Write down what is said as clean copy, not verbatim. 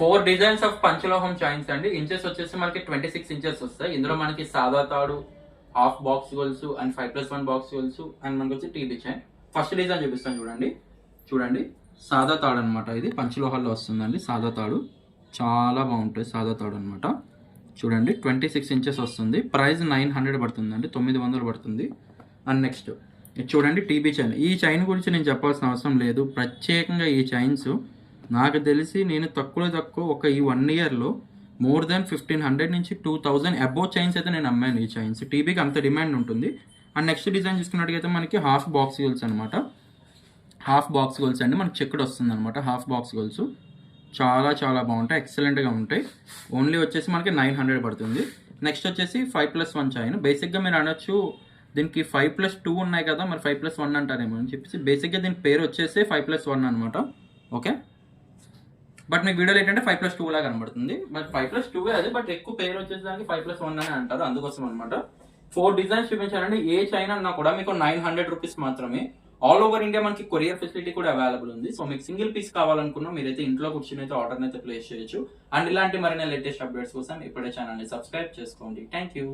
4 designs of పంచలోహం chains అండి. Inches వచ్చేసి మనకి 26 ఇంచెస్ వస్తాయి. ఇందులో మనకి సాదా తాడు, half box goals and 5+1 box goals and మనకి వచ్చి టీబీ చైన్. ఫస్ట్ డిజైన్ చూపిస్తాను చూడండి సాదా తాడు అనమాట. ఇది పంచలోహాల్లో వస్తుందండి. సాదా తాడు చాలా బాగుంటుంది. సాదా తాడు అనమాట. చూడండి 26 ఇంచెస్ వస్తుంది. ప్రైస్ 900 పడుతుందండి, 900 పడుతుంది. అండ్ నెక్స్ట్ చూడండి టీబీ చైన్. ఈ చైన్ గురించి నేను చెప్పాల్సిన అవసరం లేదు. ప్రత్యేకంగా ఈ చైన్స్ నాకు తెలిసి నేను తక్కువ ఒక ఈ 1 ఇయర్లో మోర్ దెన్ 1500 నుంచి 2000 అబోవ్ చైన్స్ అయితే నేను అమ్మాను. ఈ చైన్స్ టీబీకి అంత డిమాండ్ ఉంటుంది. అండ్ నెక్స్ట్ డిజైన్ చూసుకున్నట్టుగైతే మనకి హాఫ్ బాక్స్ గోల్స్ అనమాట. హాఫ్ బాక్స్ గోల్స్ అండి, మనకి చెక్కుడు వస్తుంది అనమాట. హాఫ్ బాక్స్ గోల్స్ చాలా బాగుంటాయి, ఎక్సలెంట్గా ఉంటాయి. ఓన్లీ వచ్చేసి మనకి 900 పడుతుంది. నెక్స్ట్ వచ్చేసి 5+1 చైన్. బేసిక్గా మీరు అనొచ్చు దీనికి 5+2 ఉన్నాయి కదా, మరి 5+1 అంటారేమో అని చెప్పేసి బేసిక్గా దీని పేరు వచ్చేసి 5+1 అనమాట. ఓకే, బట్ మీకు వీడియోలో ఏంటంటే 5+2 లాగా కనబడుతుంది. బట్ 5+2 అది, బట్ ఎక్కువ పేరు వచ్చేసి దానికి 5+1 అని అంటారు, అందుకోసం అనమాట. 4 డిజైన్స్ చూపించారండి. ఏ చైన్ అన్నా కూడా మీకు 900 రూపీస్ మాత్రమే. ఆల్ ఓవర్ ఇండియా మనకి కొరియర్ ఫెసిలిటీ కూడా అవైలబుల్ ఉంది. సో మీకు సింగిల్ పీస్ కావాలనుకున్నా మీరైతే ఇంట్లో కూర్చొని అయితే ఆర్డర్ అయితే ప్లేస్ చేయొచ్చు. అండ్ ఇలాంటి మరిన్ని లేటెస్ట్ అప్డేట్స్ కోసం ఇప్పుడే ఛానల్ని సబ్స్క్రైబ్ చేసుకోండి. Thank you.